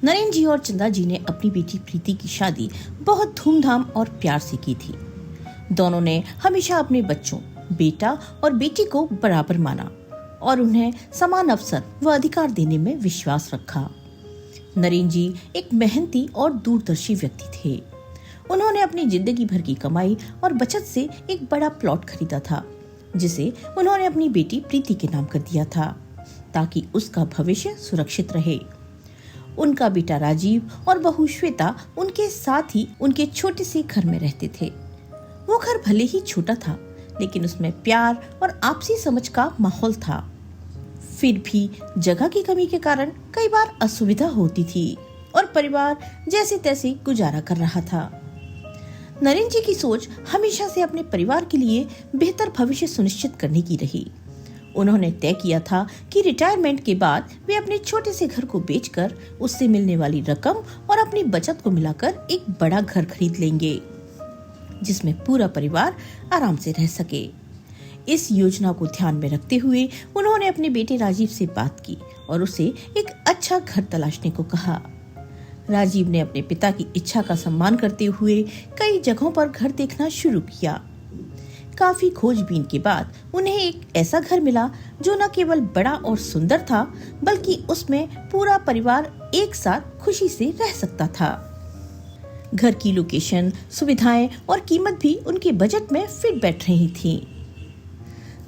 नरेन जी और चंदा जी ने अपनी बेटी प्रीति की शादी बहुत धूमधाम और प्यार से की थी। दोनों ने हमेशा अपने बच्चों, बेटा और बेटी को बराबर माना और उन्हें समान अवसर व अधिकार देने में विश्वास रखा। नरेन जी एक मेहनती और दूरदर्शी व्यक्ति थे। उन्होंने अपनी जिंदगी भर की कमाई और बचत से एक बड़ा प्लॉट खरीदा था, जिसे उन्होंने अपनी बेटी प्रीति के नाम कर दिया था, ताकि उसका भविष्य सुरक्षित रहे। उनका बेटा राजीव और बहू श्वेता उनके साथ ही उनके छोटे से घर में रहते थे। वो घर भले ही छोटा था, लेकिन उसमें प्यार और आपसी समझ का माहौल था। फिर भी जगह की कमी के कारण कई बार असुविधा होती थी और परिवार जैसे तैसे गुजारा कर रहा था। नरेन जी की सोच हमेशा से अपने परिवार के लिए बेहतर भविष्य सुनिश्चित करने की रही। उन्होंने तय किया था कि रिटायरमेंट के बाद वे अपने छोटे से घर को बेचकर उससे मिलने वाली रकम और अपनी बचत को मिलाकर एक बड़ा घर खरीद लेंगे, जिसमें पूरा परिवार आराम से रह सके। इस योजना को ध्यान में रखते हुए उन्होंने अपने बेटे राजीव से बात की और उसे एक अच्छा घर तलाशने को कहा। राजीव ने अपने पिता की इच्छा का सम्मान करते हुए कई जगहों पर घर देखना शुरू किया। काफी खोजबीन के बाद उन्हें एक ऐसा घर मिला जो न केवल बड़ा और सुंदर था, बल्कि उसमें पूरा परिवार एक साथ खुशी से रह सकता था। घर की लोकेशन, सुविधाएं और कीमत भी उनके बजट में फिट बैठ रही थी।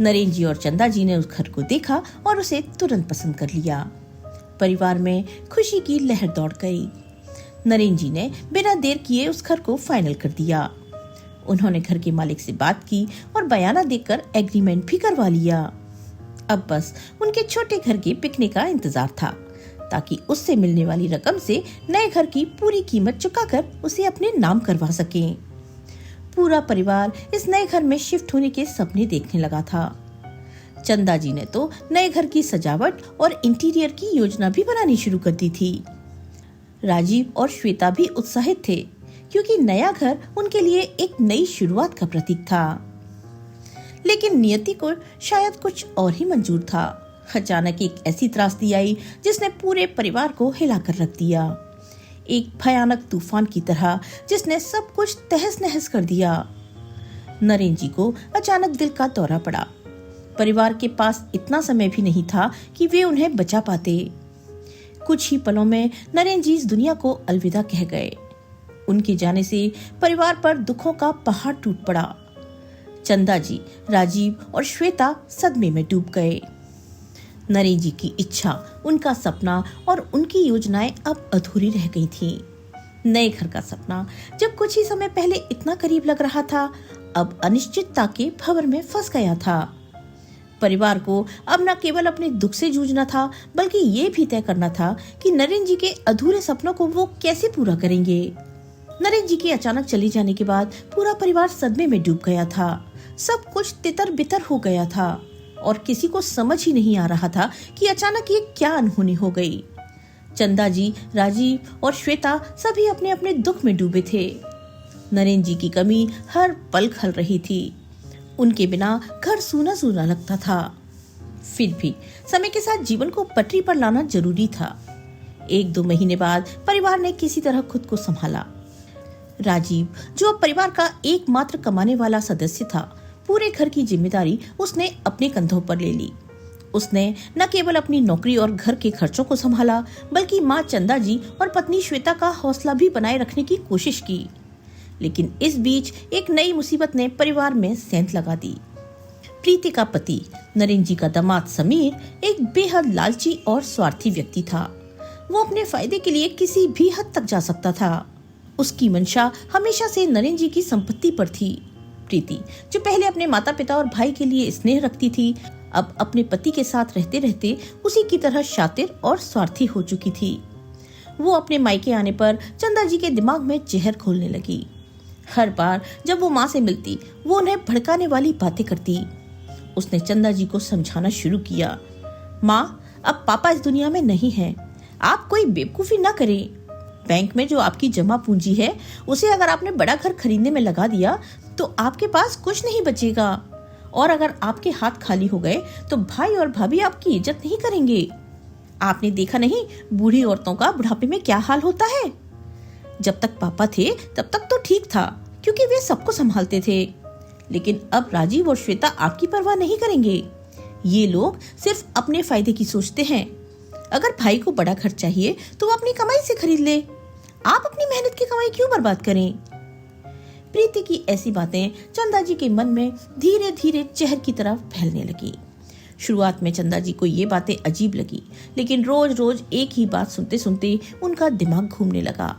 नरेन जी और चंदा जी ने उस घर को देखा और उसे तुरंत पसंद कर लिया। परिवार में खुशी की लहर दौड़ गई। नरेन जी ने बिना देर किए उस घर को फाइनल कर दिया। उन्होंने घर के मालिक से बात की और बयाना देकर एग्रीमेंट भी करवा लिया। अब बस उनके छोटे घर के बिकने का इंतजार था, ताकि उससे मिलने वाली रकम से नए घर की पूरी कीमत चुकाकर उसे अपने नाम करवा सकें। पूरा परिवार इस नए घर में शिफ्ट होने के सपने देखने लगा था। चंदा जी ने तो नए घर की सजावट और इंटीरियर की योजना भी बनानी शुरू कर दी थी। राजीव और श्वेता भी उत्साहित थे, क्योंकि नया घर उनके लिए एक नई शुरुआत का प्रतीक था। लेकिन नियति को शायद कुछ और ही मंजूर था। अचानक एक ऐसी त्रासदी आई जिसने पूरे परिवार को हिलाकर रख दिया। एक भयानक तूफान की तरह जिसने सब कुछ तहस नहस कर दिया। नरेन जी को अचानक दिल का दौरा पड़ा। परिवार के पास इतना समय भी नहीं था कि वे उन्हें बचा पाते। कुछ ही पलों में नरेन जी इस दुनिया को अलविदा कह गए। उनके जाने से परिवार पर दुखों का पहाड़ टूट पड़ा। चंदा जी, राजीव और श्वेता सदमे में डूब गए। नरेन जी की इच्छा, उनका सपना और उनकी योजनाएं अब अधूरी रह गई थीं। नए घर का सपना जब कुछ ही समय पहले इतना करीब लग रहा था, अब अनिश्चितता के भंवर में फंस गया था। परिवार को अब न केवल अपने दुख से जूझना था, बल्कि ये भी तय करना था कि नरेन जी के अधूरे सपनों को वो कैसे पूरा करेंगे। नरेन जी के अचानक चले जाने के बाद पूरा परिवार सदमे में डूब गया था। सब कुछ तितर बितर हो गया था और किसी को समझ ही नहीं आ रहा था कि अचानक ये क्या अनहोनी हो गई। चंदा जी, राजीव और श्वेता सभी अपने अपने दुख में डूबे थे। नरेन जी की कमी हर पल खल रही थी। उनके बिना घर सूना सूना लगता था। फिर भी समय के साथ जीवन को पटरी पर लाना जरूरी था। 1-2 महीने बाद परिवार ने किसी तरह खुद को संभाला। राजीव, जो अब परिवार का एकमात्र कमाने वाला सदस्य था, पूरे घर की जिम्मेदारी उसने अपने कंधों पर ले ली। उसने न केवल अपनी नौकरी और घर के खर्चों को संभाला, बल्कि माँ चंदा जी और पत्नी श्वेता का हौसला भी बनाए रखने की कोशिश की। लेकिन इस बीच एक नई मुसीबत ने परिवार में सेंध लगा दी। प्रीति का पति, नरेन जी का दामाद समीर एक बेहद लालची और स्वार्थी व्यक्ति था। वो अपने फायदे के लिए किसी भी हद तक जा सकता था। उसकी मंशा हमेशा से नरेन जी की संपत्ति पर थी। प्रीति, जो पहले अपने माता पिता और भाई के लिए स्नेह रखती थी, अब अपने पति के साथ रहते रहते उसी की तरह शातिर और स्वार्थी हो चुकी थी। वो अपने मायके आने पर चंदा जी के दिमाग में जहर घोलने लगी। हर बार जब वो माँ से मिलती, वो उन्हें भड़काने वाली बातें करती। उसने चंदा जी को समझाना शुरू किया, माँ, अब पापा इस दुनिया में नहीं हैं। आप कोई बेवकूफी ना करें। बैंक में जो आपकी जमा पूंजी है, उसे अगर आपने बड़ा घर खरीदने में लगा दिया तो आपके पास कुछ नहीं बचेगा, और अगर आपके हाथ खाली हो गए तो भाई और भाभी आपकी इज्जत नहीं करेंगे। आपने देखा नहीं बूढ़ी औरतों का बुढ़ापे में क्या हाल होता है। जब तक पापा थे तब तक तो ठीक था, क्योंकि वे सबको संभालते थे, लेकिन अब राजीव और श्वेता आपकी परवाह नहीं करेंगे। ये लोग सिर्फ अपने फायदे की सोचते हैं। अगर भाई को बड़ा घर चाहिए तो वो अपनी कमाई से खरीद ले। आप अपनी मेहनत की कमाई क्यों बर्बाद करें? प्रीति की ऐसी बातें चंदा जी के मन में धीरे धीरे जहर की तरह फैलने लगी। शुरुआत में चंदा जी को ये बातें अजीब लगी, लेकिन रोज रोज एक ही बात सुनते सुनते उनका दिमाग घूमने लगा।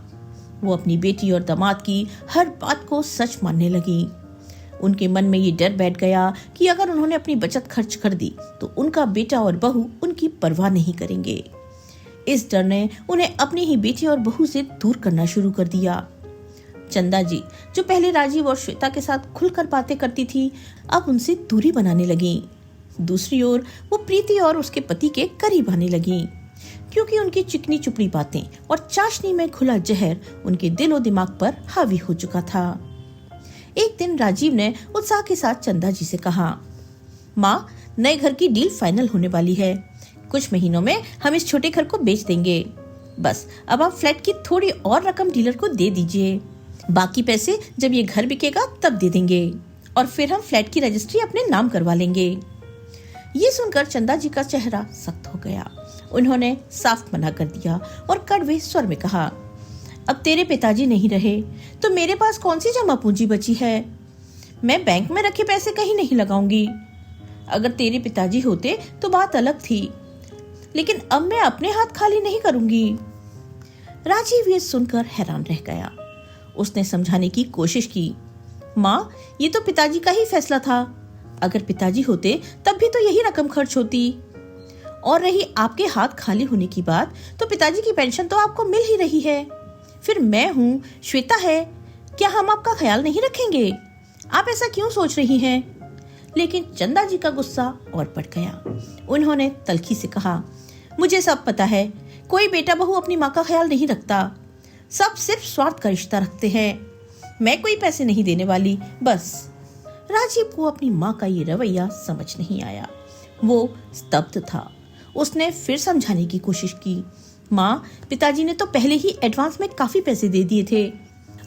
वो अपनी बेटी और दामाद की हर बात को सच मानने लगी। उनके मन में ये डर बैठ गया कि अगर उन्होंने अपनी बचत खर्च कर दी तो उनका बेटा और बहू उनकी परवाह नहीं करेंगे। इस डर ने उन्हें अपनी ही बेटी और बहू से दूर करना शुरू कर दिया। चंदा जी, जो पहले राजीव और श्वेता के साथ खुलकर बातें करती थी, अब उनसे दूरी बनाने लगी। दूसरी ओर वो प्रीति और उसके पति के करीब आने लगी, क्योंकि उनकी चिकनी चुपड़ी बातें और चाशनी में खुला जहर उनके दिल और दिमाग पर हावी हो चुका था। एक दिन राजीव ने उत्साह के साथ चंदा जी से कहा, माँ, नए घर की डील फाइनल होने वाली है। कुछ महीनों में हम इस छोटे घर को बेच देंगे। बस अब आप फ्लैट की थोड़ी और रकम डीलर को दे दीजिए। बाकी पैसे जब ये घर बिकेगा तब दे देंगे, और फिर हम फ्लैट की रजिस्ट्री अपने नाम करवा लेंगे। ये सुनकर चंदा जी का चेहरा सख्त हो गया। उन्होंने साफ मना कर दिया और कड़वे स्वर में कहा, अब तेरे पिताजी नहीं रहे तो मेरे पास कौन सी जमा पूंजी बची है? मैं बैंक में रखे पैसे कहीं नहीं लगाऊंगी। अगर तेरे पिताजी होते तो बात अलग थी, लेकिन अब मैं अपने हाथ खाली नहीं करूंगी। राजीव ये सुनकर हैरान रह गया। उसने समझाने की कोशिश की, माँ, ये तो पिताजी का ही फैसला था। अगर पिताजी होते तब भी तो यही रकम खर्च होती। और रही आपके हाथ खाली होने की बात, तो पिताजी की पेंशन तो आपको मिल ही रही है। फिर मैं हूँ, श्वेता है, क्या हम आपका ख्याल नहीं रखेंगे? आप ऐसा क्यों सोच रही हैं? लेकिन चंदा जी का गुस्सा और बढ़ गया। उन्होंने तल्खी से कहा, मुझे सब पता है, कोई बेटा बहू अपनी माँ का ख्याल नहीं रखता। सब सिर्फ स्वार्थ का रिश्ता रखते हैं। मैं कोई पैसे नहीं देने वाली, बस। राजीव को अपनी माँ का ये रवैया समझ नहीं आया। वो स्तब्ध था। उसने फिर समझाने की कोशिश की, माँ, पिताजी ने तो पहले ही एडवांस में काफी पैसे दे दिए थे।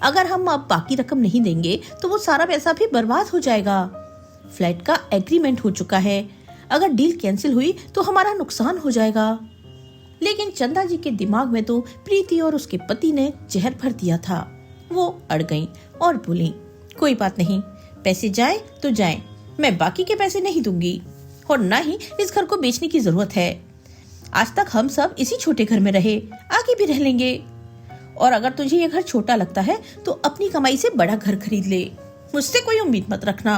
अगर हम अब बाकी रकम नहीं देंगे तो वो सारा पैसा भी बर्बाद हो जाएगा। फ्लैट का एग्रीमेंट हो चुका है। अगर डील कैंसिल हुई तो हमारा नुकसान हो जाएगा। लेकिन चंदा जी के दिमाग में तो प्रीति और उसके पति ने जहर भर दिया था। वो अड़ गईं और बोली, कोई बात नहीं, पैसे जाए तो जाए, मैं बाकी के पैसे नहीं दूंगी, और ना ही इस घर को बेचने की जरूरत है। आज तक हम सब इसी छोटे घर में रहे, आगे भी रह लेंगे। और अगर तुझे ये घर छोटा लगता है तो अपनी कमाई से बड़ा घर खरीद ले। मुझसे कोई उम्मीद मत रखना।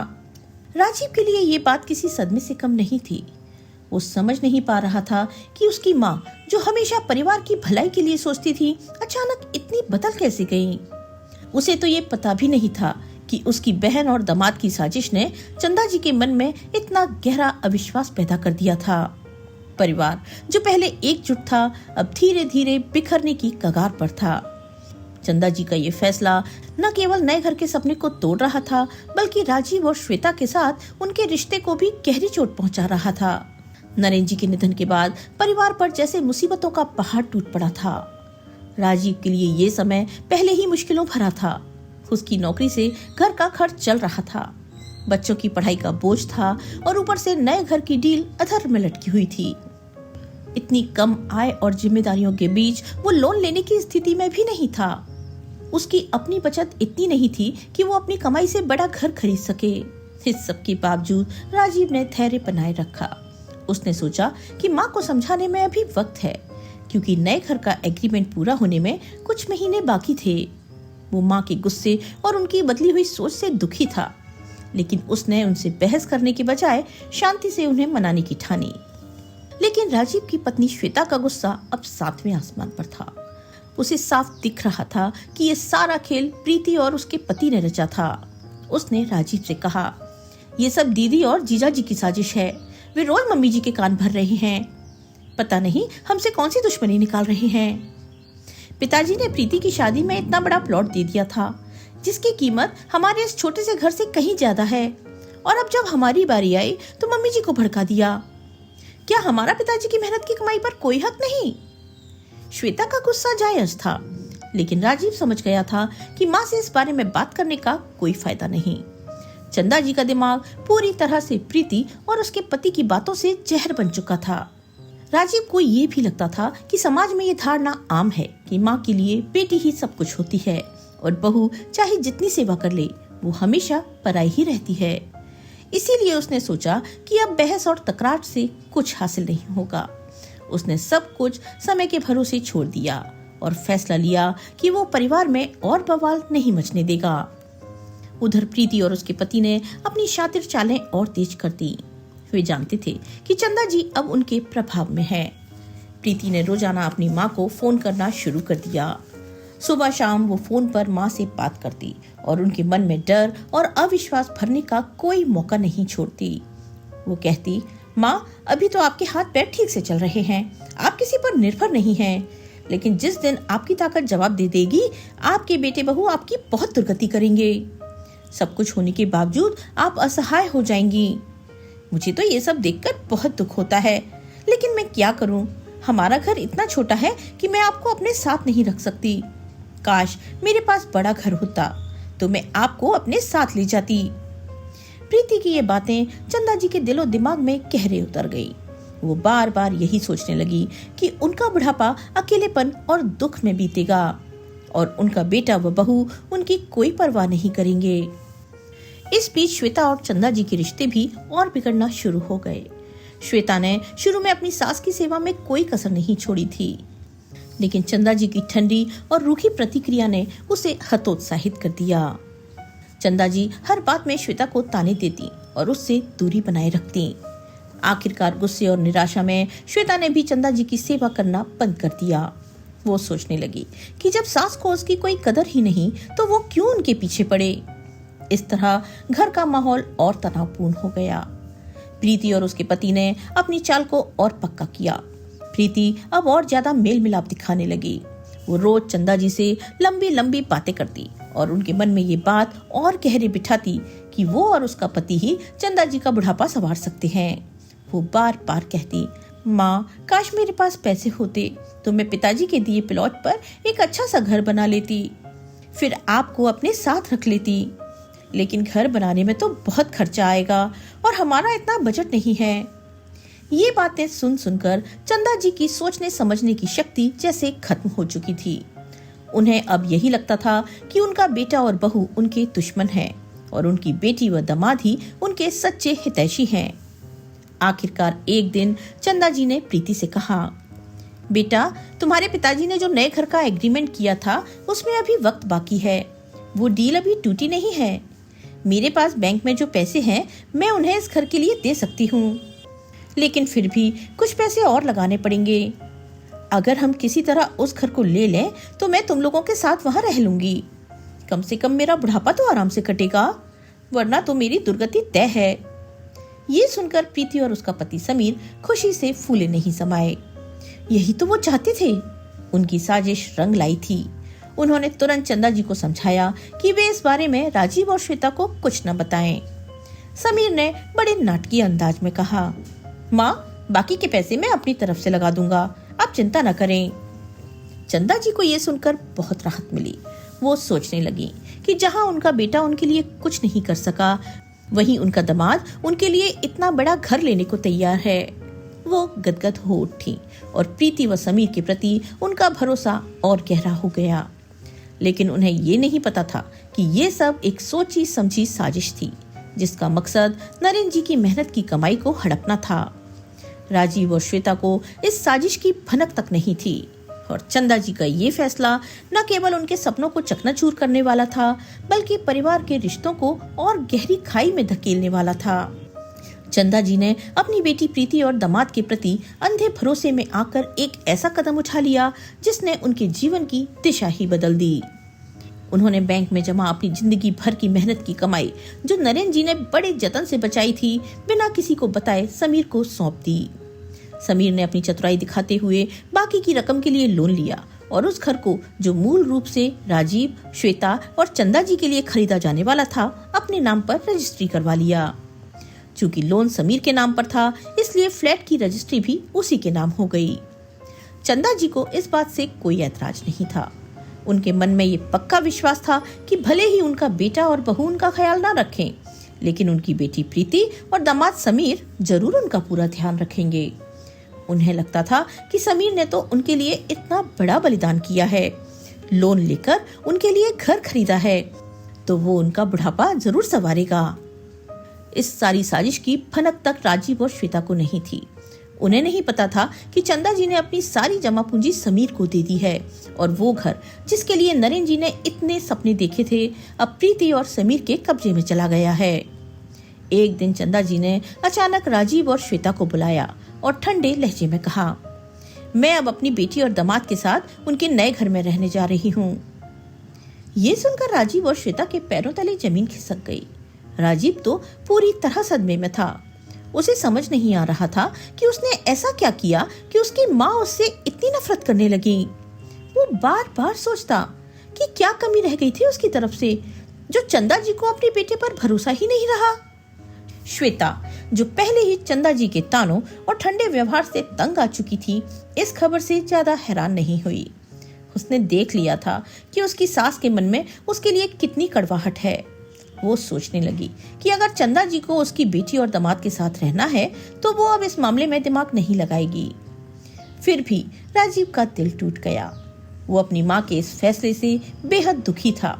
राजीव के लिए ये बात किसी सदमे से कम नहीं थी। वो समझ नहीं पा रहा था कि उसकी माँ, जो हमेशा परिवार की भलाई के लिए सोचती थी, अचानक इतनी बदल कैसे गई। उसे तो ये पता भी नहीं था कि उसकी बहन और दामाद की साजिश ने चंदा जी के मन में इतना गहरा अविश्वास पैदा कर दिया था। परिवार जो पहले एकजुट था, अब धीरे धीरे बिखरने की कगार पर था। चंदा जी का ये फैसला न केवल नए घर के सपने को तोड़ रहा था, बल्कि राजीव और श्वेता के साथ उनके रिश्ते को भी गहरी चोट पहुंचा रहा था। नरेंद्र जी के निधन के बाद परिवार पर जैसे मुसीबतों का पहाड़ टूट पड़ा था। राजीव के लिए ये समय पहले ही मुश्किलों भरा था। उसकी नौकरी से घर का खर्च चल रहा था, बच्चों की पढ़ाई का बोझ था, और ऊपर से नए घर की डील अधर में लटकी हुई थी। इतनी कम आय और जिम्मेदारियों के बीच वो लोन लेने की स्थिति में भी नहीं था। उसकी अपनी बचत इतनी नहीं थी कि वो अपनी कमाई से बड़ा घर खरीद सके। इस सब के बावजूद राजीव ने धैर्य बनाए रखा। उसने सोचा कि माँ को समझाने में अभी वक्त है, क्योंकि नए घर का एग्रीमेंट पूरा होने में कुछ महीने बाकी थे। वो माँ के गुस्से और उनकी बदली हुई सोच से दुखी था, लेकिन उसने उनसे बहस करने के बजाय शांति से उन्हें मनाने की ठानी। लेकिन राजीव की पत्नी श्वेता का गुस्सा अब सातवें आसमान पर था। उसे साफ दिख रहा था कि ये सारा खेल प्रीति और उसके पति ने रचा था। उसने राजीव से कहा, ये सब दीदी और जीजा जी की साजिश है। वे रोज मम्मी जी के कान भर रहे हैं। पता नहीं हमसे कौन सी दुश्मनी निकाल रहे हैं। पिताजी ने प्रीति की शादी में इतना बड़ा प्लॉट दे दिया था, जिसकी कीमत हमारे इस छोटे से घर से कहीं ज्यादा है, और अब जब हमारी बारी आई तो मम्मी जी को भड़का दिया। क्या हमारा पिताजी की मेहनत की कमाई पर कोई हक नहीं? श्वेता का गुस्सा जायज था, लेकिन राजीव समझ गया था कि माँ से इस बारे में बात करने का कोई फायदा नहीं। चंदा जी का दिमाग पूरी तरह से प्रीति और उसके पति की बातों से जहर बन चुका था। राजीव को ये भी लगता था कि समाज में ये धारणा आम है कि माँ के लिए बेटी ही सब कुछ होती है और बहू चाहे जितनी सेवा कर ले वो हमेशा पराई ही रहती है। इसीलिए उसने सोचा कि अब बहस और तकरार से कुछ हासिल नहीं होगा। उसने सब कुछ समय के भरोसे छोड़ दिया और फैसला लिया कि वो परिवार में और बवाल नहीं मचने देगा। उधर प्रीति और उसके पति ने अपनी शातिर चालें और तेज कर दी। वे जानते थे कि चंदा जी अब उनके प्रभाव में है। प्रीति ने रोजाना अपनी माँ को फोन करना शुरू कर दिया। सुबह शाम वो फोन पर माँ से बात करती और उनके मन में डर और अविश्वास भरने का कोई मौका नहीं छोड़ती। वो कहती, माँ अभी तो आपके हाथ पैर ठीक से चल रहे हैं, आप किसी पर निर्भर नहीं हैं, लेकिन जिस दिन आपकी ताकत जवाब दे देगी आपके बेटे बहू आपकी बहुत दुर्गति करेंगे। सब कुछ होने के बावजूद आप असहाय हो जाएंगी। मुझे तो ये सब देखकर बहुत दुख होता है, लेकिन मैं क्या करूं? हमारा घर इतना छोटा है कि मैं आपको अपने साथ नहीं रख सकती। काश मेरे पास बड़ा घर होता तो मैं आपको अपने साथ ले जाती। प्रीति की ये बातें चंदा जी के दिलो दिमाग में गहरे उतर गई। वो बार बार यही सोचने लगी कि उनका बुढ़ापा अकेलेपन और दुख में बीतेगा और उनका बेटा व बहू उनकी कोई परवाह नहीं करेंगे। इस बीच श्वेता और चंदा जी के रिश्ते भी और बिगड़ना शुरू हो गए। श्वेता ने शुरू में अपनी सास की सेवा में कोई कसर नहीं छोड़ी थी, लेकिन चंदा जी की ठंडी और रूखी प्रतिक्रिया ने उसे हतोत्साहित कर दिया। चंदा जी हर बात में श्वेता को ताने देती और उससे दूरी बनाए रखती। आखिरकार गुस्से और निराशा में श्वेता ने भी चंदा जी की सेवा करना बंद कर दिया। वो सोचने लगी कि जब सास को उसकी कोई कदर ही नहीं तो वो क्यों उनके पीछे पड़े। इस तरह घर का माहौल और तनावपूर्ण हो गया। प्रीति और उसके पति ने अपनी चाल को और पक्का किया। प्रीति अब और ज्यादा मेल मिलाप दिखाने लगी। वो रोज चंदा जी से लंबी लंबी बातें करती और उनके मन में ये बात और गहरे बिठाती कि वो और उसका पति ही चंदा जी का बुढ़ापा संवार सकते हैं। वो बार बार कहती, माँ काश मेरे पास पैसे होते तो मैं पिताजी के दिए प्लॉट पर एक अच्छा सा घर बना लेती, फिर आपको अपने साथ रख लेती। लेकिन घर बनाने में तो बहुत खर्चा आएगा और हमारा इतना बजट नहीं है। ये बातें सुन सुनकर चंदा जी की सोचने समझने की शक्ति जैसे खत्म हो चुकी थी। उन्हें अब यही लगता था कि उनका बेटा और बहू उनके दुश्मन हैं और उनकी बेटी व दामाद ही उनके सच्चे हितैषी हैं। आखिरकार एक दिन चंदा जी ने प्रीति से कहा, बेटा तुम्हारे पिताजी ने जो नए घर का एग्रीमेंट किया था उसमें अभी वक्त बाकी है, वो डील अभी टूटी नहीं है। मेरे पास बैंक में जो पैसे हैं मैं उन्हें इस घर के लिए दे सकती हूँ, लेकिन फिर भी कुछ पैसे और लगाने पड़ेंगे। अगर हम किसी तरह उस घर को ले लें तो मैं तुम लोगों के साथ वहाँ रह लूंगी। कम से कम मेरा बुढ़ापा तो आराम से कटेगा, वरना तो मेरी दुर्गति तय है। ये सुनकर प्रीति और उसका पति समीर खुशी से फूले नहीं समाये। यही तो वो चाहते थे। उनकी साजिश रंग लाई थी। उन्होंने तुरंत चंदा जी को समझाया कि वे इस बारे में राजीव और श्वेता को कुछ न बताएं। समीर ने बड़े नाटकीय अंदाज में कहा, माँ बाकी के पैसे मैं अपनी तरफ से लगा दूंगा, आप चिंता न करें। चंदा जी को ये सुनकर बहुत राहत मिली। वो सोचने लगी कि जहाँ उनका बेटा उनके लिए कुछ नहीं कर सका, वहीं उनका दामाद उनके लिए इतना बड़ा घर लेने को तैयार है। वो गदगद हो उठी और प्रीति व समीर के प्रति उनका भरोसा और गहरा हो गया। लेकिन उन्हें ये नहीं पता था कि ये सब एक सोची समझी साजिश थी, जिसका मकसद नरेंद्र जी की मेहनत की कमाई को हड़पना था। राजीव और श्वेता को इस साजिश की भनक तक नहीं थी और चंदा जी का ये फैसला न केवल उनके सपनों को चकनाचूर करने वाला था, बल्कि परिवार के रिश्तों को और गहरी खाई में धकेलने वाला था। चंदा जी ने अपनी बेटी प्रीति और दामाद के प्रति अंधे भरोसे में आकर एक ऐसा कदम उठा लिया जिसने उनके जीवन की दिशा ही बदल दी। उन्होंने बैंक में जमा अपनी जिंदगी भर की मेहनत की कमाई, जो नरेंद्र जी ने बड़े जतन से बचाई थी, बिना किसी को बताए समीर को सौंप दी। समीर ने अपनी चतुराई दिखाते हुए बाकी की रकम के लिए लोन लिया और उस घर को, जो मूल रूप से राजीव, श्वेता और चंदा जी के लिए खरीदा जाने वाला था, अपने नाम पर रजिस्ट्री करवा लिया। चूंकि लोन समीर के नाम पर था, इसलिए फ्लैट की रजिस्ट्री भी उसी के नाम हो गई। चंदा जी को इस बात से कोई ऐतराज नहीं था। उनके मन में ये पक्का विश्वास था कि भले ही उनका बेटा और बहू उनका ख्याल ना रखें, लेकिन उनकी बेटी प्रीति और दामाद समीर जरूर उनका पूरा ध्यान रखेंगे। उन्हें लगता था कि समीर ने तो उनके लिए इतना बड़ा बलिदान किया है, लोन लेकर उनके लिए घर खरीदा है, तो वो उनका बुढ़ापा जरूर संवारेगा। इस सारी साजिश की भनक तक राजीव और श्वेता को नहीं थी। उन्हें नहीं पता था कि चंदा जी ने अपनी सारी जमा पूंजी समीर को दे दी है और वो घर जिसके लिए नरेंद्र जी ने इतने सपने देखे थे, अब प्रीति और समीर के कब्जे में चला गया है। एक दिन चंदा जी ने अचानक राजीव और श्वेता को बुलाया और ठंडे लहजे में कहा, मैं अब अपनी बेटी और दामाद के साथ उनके नए घर में रहने जा रही हूँ। ये सुनकर राजीव और श्वेता के पैरों तले जमीन खिसक गई। राजीव तो पूरी तरह सदमे में था। उसे समझ नहीं आ रहा था कि उसने ऐसा क्या किया कि उसकी माँ उससे इतनी नफरत करने लगी। वो बार बार सोचता कि क्या कमी रह गई थी उसकी तरफ से, जो चंदा जी को अपने बेटे पर भरोसा ही नहीं रहा। श्वेता, जो पहले ही चंदा जी के तानों और ठंडे व्यवहार से तंग आ चुकी थी, इस खबर से ज्यादा हैरान नहीं हुई। उसने देख लिया था कि उसकी सास के मन में उसके लिए कितनी कड़वाहट है। वो सोचने लगी कि अगर चंदा जी को उसकी बेटी और दामाद के साथ रहना है तो वो अब इस मामले में दिमाग नहीं लगाएगी। फिर भी राजीव का दिल टूट गया। वो अपनी माँ के इस फैसले से बेहद दुखी था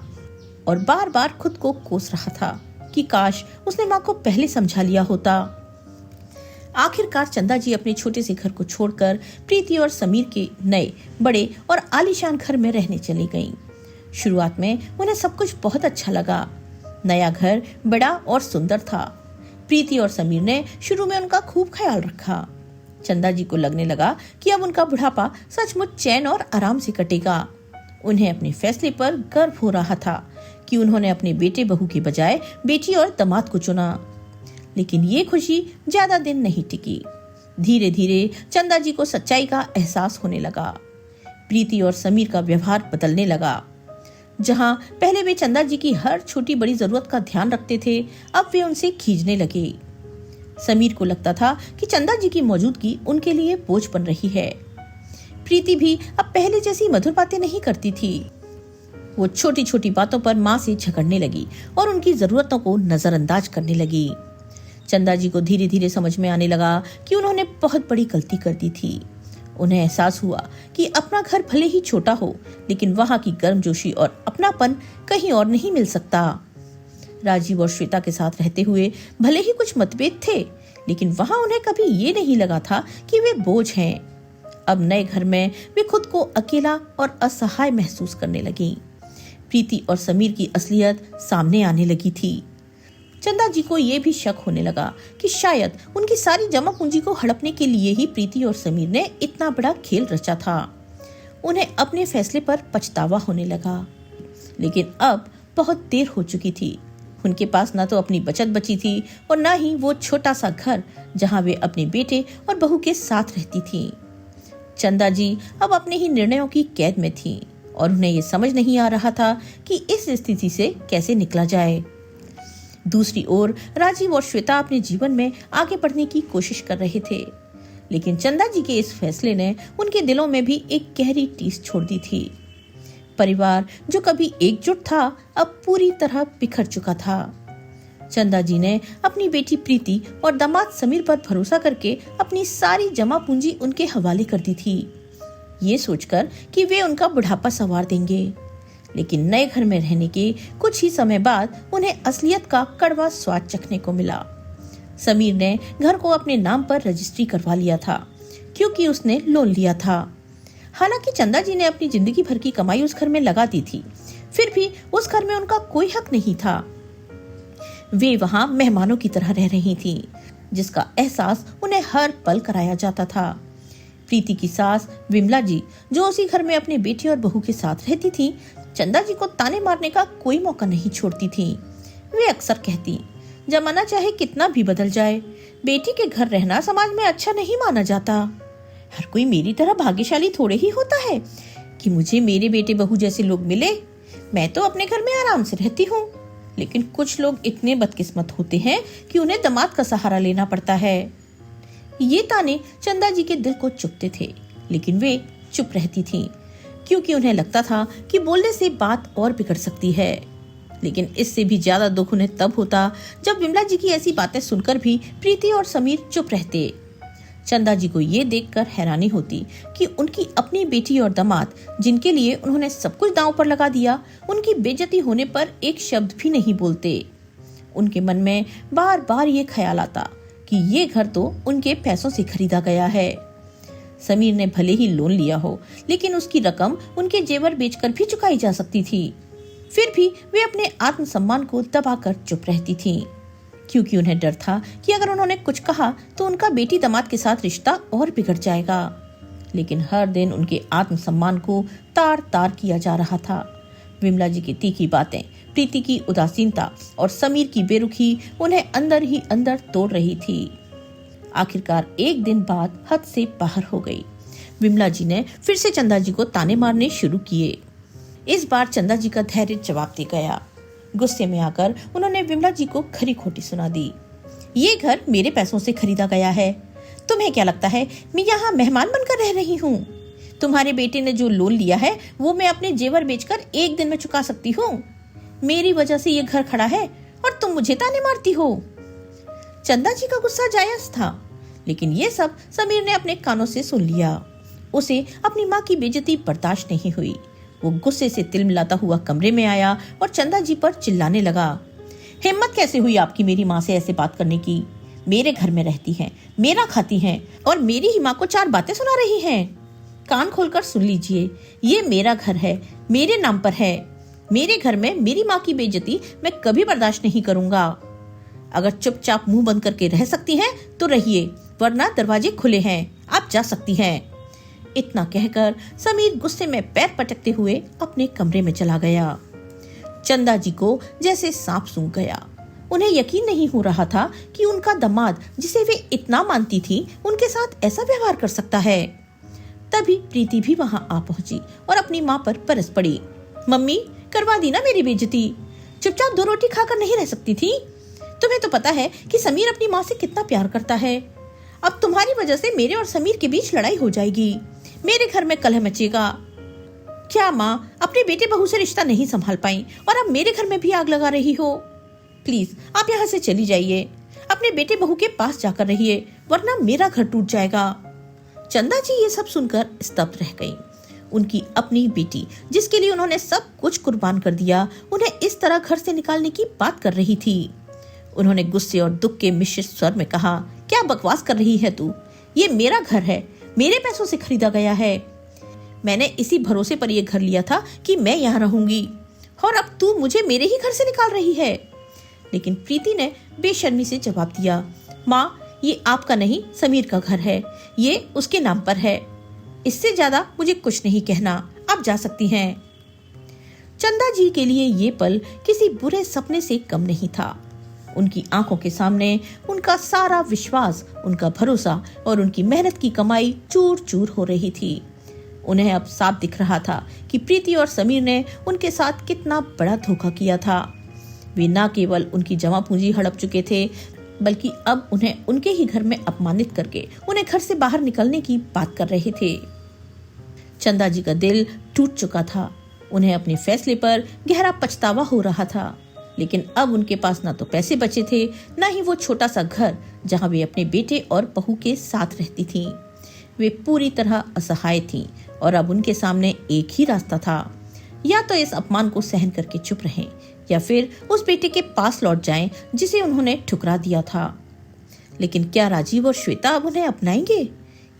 और बार बार खुद को कोस रहा था कि काश उसने माँ को पहले समझा लिया होता। आखिरकार चंदा जी अपने छोटे से घर को छोड़कर प्रीति और समीर के नए बड़े और आलीशान घर में रहने चली गईं। शुरुआत में उन्हें सब कुछ बहुत अच्छा लगा। नया घर बड़ा और सुंदर था। प्रीति और समीर ने शुरू में उनका खूब ख्याल रखा। चंदा जी को लगने लगा कि अब उनका बुढ़ापा सचमुच चैन और आराम से कटेगा। उन्हें अपने फैसले पर गर्व हो रहा था कि उन्होंने अपने बेटे बहू के बजाय बेटी और दामाद को चुना। लेकिन ये खुशी ज्यादा दिन नहीं टिकी। धीरे धीरे चंदा जी को सच्चाई का एहसास होने लगा। प्रीति और समीर का व्यवहार बदलने लगा। जहां पहले वे चंदा जी की हर छोटी बड़ी जरूरत का ध्यान रखते थे, अब वे उनसे खींचने लगे। समीर को लगता था कि चंदा जी की मौजूदगी उनके लिए बोझ बन रही है। प्रीति भी अब पहले जैसी मधुर बातें नहीं करती थी। वो छोटी छोटी बातों पर माँ से झगड़ने लगी और उनकी जरूरतों को नजरअंदाज करने लगी। चंदा जी को धीरे धीरे समझ में आने लगा कि उन्होंने बहुत बड़ी गलती कर दी थी। उन्हें एहसास हुआ कि अपना घर भले ही छोटा हो, लेकिन वहाँ की गर्मजोशी और अपनापन कहीं और नहीं मिल सकता। राजीव और श्वेता के साथ रहते हुए भले ही कुछ मतभेद थे, लेकिन वहाँ उन्हें कभी ये नहीं लगा था कि वे बोझ हैं। अब नए घर में वे खुद को अकेला और असहाय महसूस करने लगी। प्रीति और समीर की असलियत सामने आने लगी थी। चंदा जी को ये भी शक होने लगा कि शायद उनकी सारी जमा पूंजी को हड़पने के लिए ही प्रीति और समीर ने इतना बड़ा खेल रचा था। उन्हें अपने फैसले पर पछतावा होने लगा, लेकिन अब बहुत देर हो चुकी थी। उनके पास ना तो अपनी बचत बची थी और ना ही वो छोटा सा घर जहां वे अपने बेटे और बहू के साथ रहती थी। चंदा जी अब अपने ही निर्णयों की कैद में थी और उन्हें ये समझ नहीं आ रहा था कि इस स्थिति से कैसे निकला जाए। दूसरी ओर राजीव और श्वेता अपने जीवन में आगे बढ़ने की कोशिश कर रहे थे, लेकिन चंदा जी के इस फैसले ने उनके दिलों में भी एक गहरी टीस छोड़ दी थी। परिवार जो कभी एकजुट था, अब पूरी तरह बिखर चुका था। चंदा जी ने अपनी बेटी प्रीति और दामाद समीर पर भरोसा करके अपनी सारी जमा पूंजी उनके हवाले कर दी थी, ये सोचकर कि वे उनका बुढ़ापा संवार देंगे। लेकिन नए घर में रहने के कुछ ही समय बाद उन्हें असलियत का कड़वा स्वाद चखने को मिला। समीर ने घर को अपने नाम पर रजिस्ट्री करवा लिया था, क्योंकि उसने लोन लिया था। हालांकि चंदा जी ने अपनी जिंदगी भर की कमाई उस घर में लगा दी थी, फिर भी उस घर में उनका कोई हक नहीं था। वे वहां मेहमानों की तरह रह रही थीं, जिसका एहसास उन्हें हर पल कराया जाता था। प्रीति की सास विमला जी, जो उसी घर में अपने बेटे और बहू के साथ रहती थी, चंदा जी को ताने मारने का कोई मौका नहीं छोड़ती थी। वे अक्सर कहती, जमाना चाहे कितना भी बदल जाए, बेटी के घर रहना समाज में अच्छा नहीं माना जाता। हर कोई मेरी तरह भाग्यशाली थोड़े ही होता है कि मुझे मेरे बेटे बहू जैसे लोग मिले। मैं तो अपने घर में आराम से रहती हूँ। लेकिन कुछ लोग इतने बदकिस्मत होते हैं कि उन्हें दामाद का सहारा लेना पड़ता है। ये ताने चंदा जी के दिल को चुभते थे, लेकिन वे चुप रहती थीं, क्योंकि उन्हें लगता था कि बोलने से बात और बिगड़ सकती है। लेकिन इससे भी ज्यादा दुख उन्हें तब होता जब विमला जी की ऐसी बातें सुनकर भी प्रीति और समीर चुप रहते। चंदा जी को ये देखकर हैरानी होती कि उनकी अपनी बेटी और दामाद, जिनके लिए उन्होंने सब कुछ दांव पर लगा दिया, उनकी बेइज्जती होने पर एक शब्द भी नहीं बोलते। उनके मन में बार बार ये ख्याल आता कि ये घर तो उनके पैसों से खरीदा गया है। समीर ने भले ही लोन लिया हो, लेकिन उसकी रकम उनके जेवर बेचकर भी चुकाई जा सकती थी। फिर भी वे अपने आत्मसम्मान को दबाकर चुप रहती थीं, क्योंकि उन्हें डर था कि अगर उन्होंने कुछ कहा तो उनका बेटी दामाद के साथ रिश्ता और बिगड़ जाएगा। लेकिन हर दिन उनके आत्मसम्मान को तार तार किया जा रहा था। विमला जी की तीखी बातें, प्रीति की उदासीनता और समीर की बेरुखी उन्हें अंदर ही अंदर तोड़ रही थी। आखिरकार एक दिन बात हद से बाहर हो गई। विमला जी ने फिर से चंदा जी को ताने मारने शुरू किए। इस बार चंदा जी का धैर्य जवाब दे गया। गुस्से में आकर उन्होंने विमला जी को खरी खोटी सुना दी। ये घर मेरे पैसों से खरीदा गया है। तुम्हें क्या लगता है मैं यहाँ मेहमान बनकर रह रही हूँ? तुम्हारे बेटे ने जो लोन लिया है वो मैं अपने जेवर बेचकर एक दिन में चुका सकती हूँ। मेरी वजह से ये घर खड़ा है और तुम मुझे ताने मारती हो। चंदा जी का गुस्सा जायज था, लेकिन ये सब समीर ने अपने कानों से सुन लिया। उसे अपनी माँ की बेइज्जती बर्दाश्त नहीं हुई। वो गुस्से से तिलमिलाता हुआ कमरे में आया और चंदा जी पर चिल्लाने लगा। हिम्मत कैसे हुई आपकी मेरी माँ से ऐसे बात करने की? मेरे घर में रहती हैं, मेरा खाती हैं और मेरी ही माँ को 4 बातें सुना रही हैं। कान खोलकर सुन लीजिए, ये मेरा घर है, मेरे नाम पर है। मेरे घर में मेरी माँ की बेइज्जती मैं कभी बर्दाश्त नहीं करूंगा। अगर चुपचाप मुंह बंद करके रह सकती हैं तो रहिए, वरना दरवाजे खुले हैं, आप जा सकती हैं। इतना कहकर समीर गुस्से में पैर पटकते हुए अपने कमरे में चला गया। चंदा जी को जैसे सांप सूंघ गया। उन्हें यकीन नहीं हो रहा था कि उनका दामाद, जिसे वे इतना मानती थी, उनके साथ ऐसा व्यवहार कर सकता है। तभी प्रीति भी वहां आ पहुंची और अपनी माँ पर बरस पड़ी। मम्मी, करवा दी ना मेरी बेइज्जती। चुपचाप 2 रोटी खाकर नहीं रह सकती थी? तुम्हें तो पता है कि समीर अपनी माँ से कितना प्यार करता है। अब तुम्हारी वजह से मेरे और समीर के बीच लड़ाई हो जाएगी। मेरे घर में कलह मचेगा। क्या माँ अपने बेटे बहू से रिश्ता नहीं संभाल पाई और अब मेरे घर में भी आग लगा रही हो? प्लीज आप यहाँ से चली जाइए, अपने बेटे बहू के पास जाकर रहिए, वरना मेरा घर टूट जाएगा। चंदा जी ये सब सुनकर स्तब्ध रह गई। उनकी अपनी बेटी, जिसके लिए उन्होंने सब कुछ कुर्बान कर दिया, उन्हें इस तरह घर से निकालने की बात कर रही थी। उन्होंने गुस्से और दुख के मिश्रित स्वर में कहा, क्या बकवास कर रही है तू? ये मेरा घर है, मेरे पैसों से खरीदा गया है। मैंने इसी भरोसे पर यह घर लिया था कि मैं यहाँ रहूंगी, और अब तू मुझे मेरे ही घर से निकाल रही है। लेकिन प्रीति ने बेशर्मी से जवाब दिया, माँ, ये आपका नहीं समीर का घर है, ये उसके नाम पर है। इससे ज्यादा मुझे कुछ नहीं कहना, आप जा सकती हैं। चंदा जी के लिए ये पल किसी बुरे सपने से कम नहीं था। उनकी आंखों के सामने उनका सारा विश्वास, उनका भरोसा और उनकी मेहनत की कमाई चूर चूर हो रही थी। उन्हें अब साफ दिख रहा था कि प्रीति और समीर ने उनके साथ कितना बड़ा धोखा किया था। वे न केवल उनकी जमा पूंजी हड़प चुके थे, बल्कि अब उन्हें उनके ही घर में अपमानित करके उन्हें घर से बाहर निकलने की बात कर रहे थे। चंदा जी का दिल टूट चुका था। उन्हें अपने फैसले पर गहरा पछतावा हो रहा था, लेकिन अब उनके पास ना तो पैसे बचे थे, ना ही वो छोटा सा घर जहां वे अपने बेटे और बहू के साथ रहती थीं। वे पूरी तरह असहाय थीं और अब उनके सामने एक ही रास्ता था, या तो इस अपमान को सहन करके चुप रहें, या फिर उस बेटे के पास लौट जाएं जिसे उन्होंने ठुकरा दिया था। लेकिन क्या राजीव और श्वेता अब उन्हें अपनाएंगे?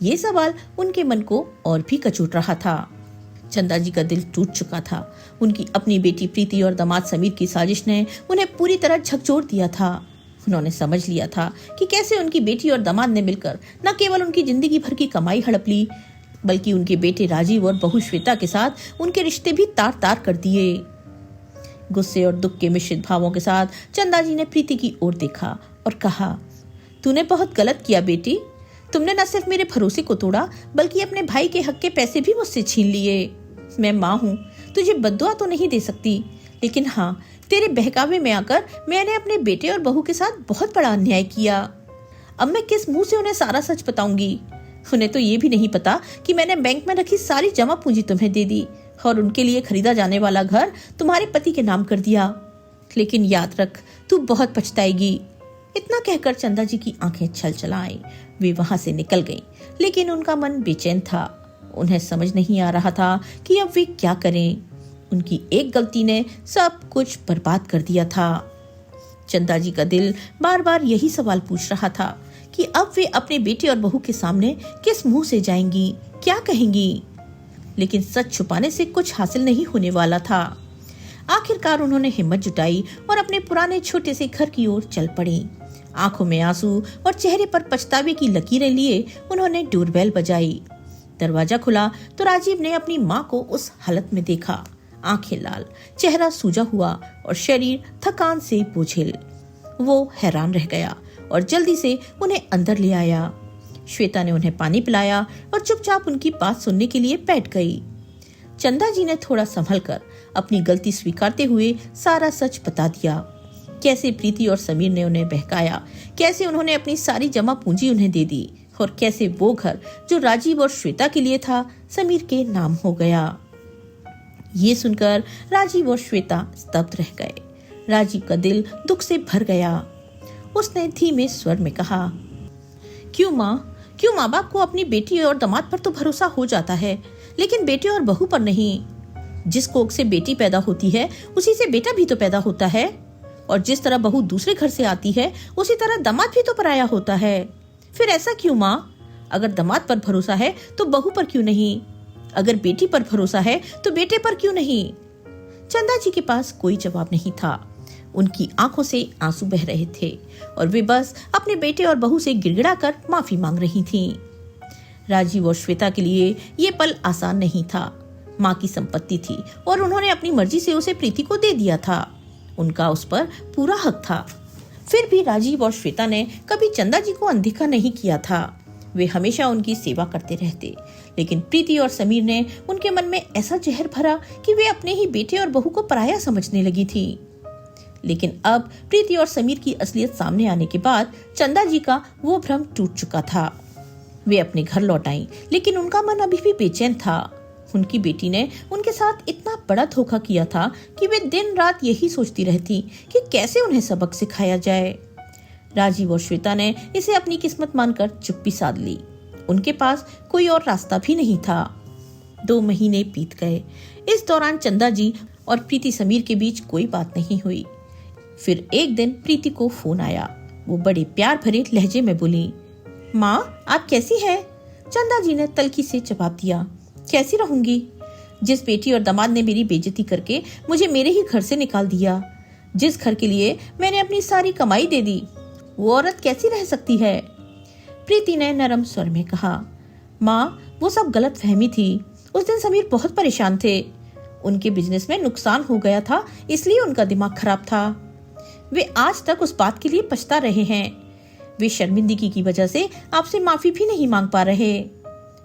ये सवाल उनके मन को और भी कचोट रहा था। चंदा जी का दिल टूट चुका था। उनकी अपनी बेटी प्रीति और दामाद समीर की साजिश ने उन्हें पूरी तरह झकझोर दिया था। उन्होंने समझ लिया था कि कैसे उनकी बेटी और दामाद ने मिलकर न केवल उनकी जिंदगी भर की कमाई हड़प ली, बल्कि उनके बेटे राजीव और बहू श्वेता के साथ उनके रिश्ते भी तार तार कर दिए। गुस्से और दुख के मिश्रित भावों के साथ चंदा जी ने प्रीति की ओर देखा और कहा, तूने बहुत गलत किया बेटी। तुमने न सिर्फ मेरे भरोसे को तोड़ा, बल्कि अपने भाई के हक के पैसे भी मुझसे छीन लिए। मैं माँ हूँ, तुझे बद्दुआ तो नहीं दे सकती, लेकिन हाँ, तेरे बहकावे में आकर मैंने अपने बेटे और बहू के साथ बहुत बड़ा अन्याय किया। अब मैं किस मुंह से उन्हें सारा सच बताऊंगी? उन्हें तो ये भी नहीं पता कि मैंने बैंक में रखी सारी जमा पूंजी तुम्हें दे दी और उनके लिए खरीदा जाने वाला घर तुम्हारे पति के नाम कर दिया। लेकिन याद रख, तू बहुत पछताएगी। इतना कहकर चंदा जी की आंखें छलछला आईं। वे वहां से निकल गईं, लेकिन उनका मन बेचैन था। उन्हें समझ नहीं आ रहा था कि अब वे क्या करें। उनकी एक गलती ने सब कुछ बर्बाद कर दिया था। चंदा जी का दिल बार बार यही सवाल पूछ रहा था कि अब वे अपने बेटे और बहू के सामने किस मुंह से जाएंगी, क्या कहेंगी। लेकिन सच छुपाने से कुछ हासिल नहीं होने वाला था। आखिरकार उन्होंने हिम्मत जुटाई और अपने पुराने छोटे से घर की ओर चल पड़ी। आंखों में आंसू और चेहरे पर पछतावे की लकीरें लिए उन्होंने डोरबेल बजाई। दरवाजा खुला तो राजीव ने अपनी माँ को उस हालत में देखा। आंखें लाल, चेहरा सूजा हुआ और शरीर थकान से बोझिल। वो हैरान रह गया और जल्दी से उन्हें अंदर ले आया। श्वेता ने उन्हें पानी पिलाया और चुपचाप उनकी बात सुनने के लिए बैठ गई। चंदा जी ने थोड़ा संभलकर अपनी गलती स्वीकारते हुए सारा सच बता दिया। कैसे प्रीति और समीर ने उन्हें बहकाया, कैसे उन्होंने अपनी सारी जमा पूंजी उन्हें दे दी और कैसे वो घर जो राजीव और श्वेता के लिए था समीर के नाम हो गया। ये सुनकर राजीव और श्वेता स्तब्ध रह गए। राजीव का दिल दुख से भर गया। उसने धीमे स्वर में कहा, क्यों माँ बाप को अपनी बेटी और दामाद पर तो भरोसा हो जाता है, लेकिन बेटे और बहू पर नहीं। जिस कोख से बेटी पैदा होती है उसी से बेटा भी तो पैदा होता है, और जिस तरह बहू दूसरे घर से आती है उसी तरह दामाद भी तो पराया होता है। फिर ऐसा क्यों माँ? अगर दामाद पर भरोसा है तो बहू पर क्यों नहीं? अगर बेटी पर भरोसा है तो बेटे पर क्यों नहीं? चंदा जी के पास कोई जवाब नहीं था। उनकी आंखों से आंसू बह रहे थे और वे बस अपने बेटे और बहू से गिड़गिड़ाकर माफी मांग रही थीं। राजीव और श्वेता के लिए ये पल आसान नहीं था। माँ की संपत्ति थी और उन्होंने अपनी मर्जी से उसे प्रीति को दे दिया था। उनका उस पर पूरा हक था। फिर भी राजीव और श्वेता ने कभी चंदा जी को अनदेखा नहीं किया था। वे हमेशा उनकी सेवा करते रहते, लेकिन प्रीति और समीर ने उनके मन में ऐसा जहर भरा कि वे अपने ही बेटे और बहू को पराया समझने लगी थी। लेकिन अब प्रीति और समीर की असलियत सामने आने के बाद चंदा जी का वो भ्रम टूट चुका था। वे अपने घर लौट आईं, लेकिन उनका मन अभी भी बेचैन था। उनकी बेटी ने उनके साथ इतना बड़ा धोखा किया था कि वे दिन रात यही सोचती रहती कि कैसे उन्हें सबक सिखाया जाए। राजीव और श्वेता ने इसे अपनी किस्मत मानकर चुप्पी साध ली। उनके पास कोई और रास्ता भी नहीं था। 2 महीने बीत गए। इस दौरान चंदा जी और प्रीति समीर के बीच कोई बात नहीं हुई। फिर एक दिन प्रीति को फोन आया। वो बड़े प्यार भरे लहजे में बोली, माँ आप कैसी हैं? चंदा जी ने तल्खी से जवाब दिया, कैसी रहूंगी? जिस बेटी और दामाद ने मेरी बेइज्जती करके मुझे मेरे ही घर से निकाल दिया, जिस घर के लिए मैंने अपनी सारी कमाई दे दी, वो औरत कैसी रह सकती है? प्रीति ने नरम स्वर में कहा, माँ वो सब गलत फहमी थी। उस दिन समीर बहुत परेशान थे। उनके बिजनेस में नुकसान हो गया था, इसलिए उनका दिमाग खराब था। वे आज तक उस बात के लिए पछता रहे हैं। वे शर्मिंदगी की वजह से आपसे माफी भी नहीं मांग पा रहे।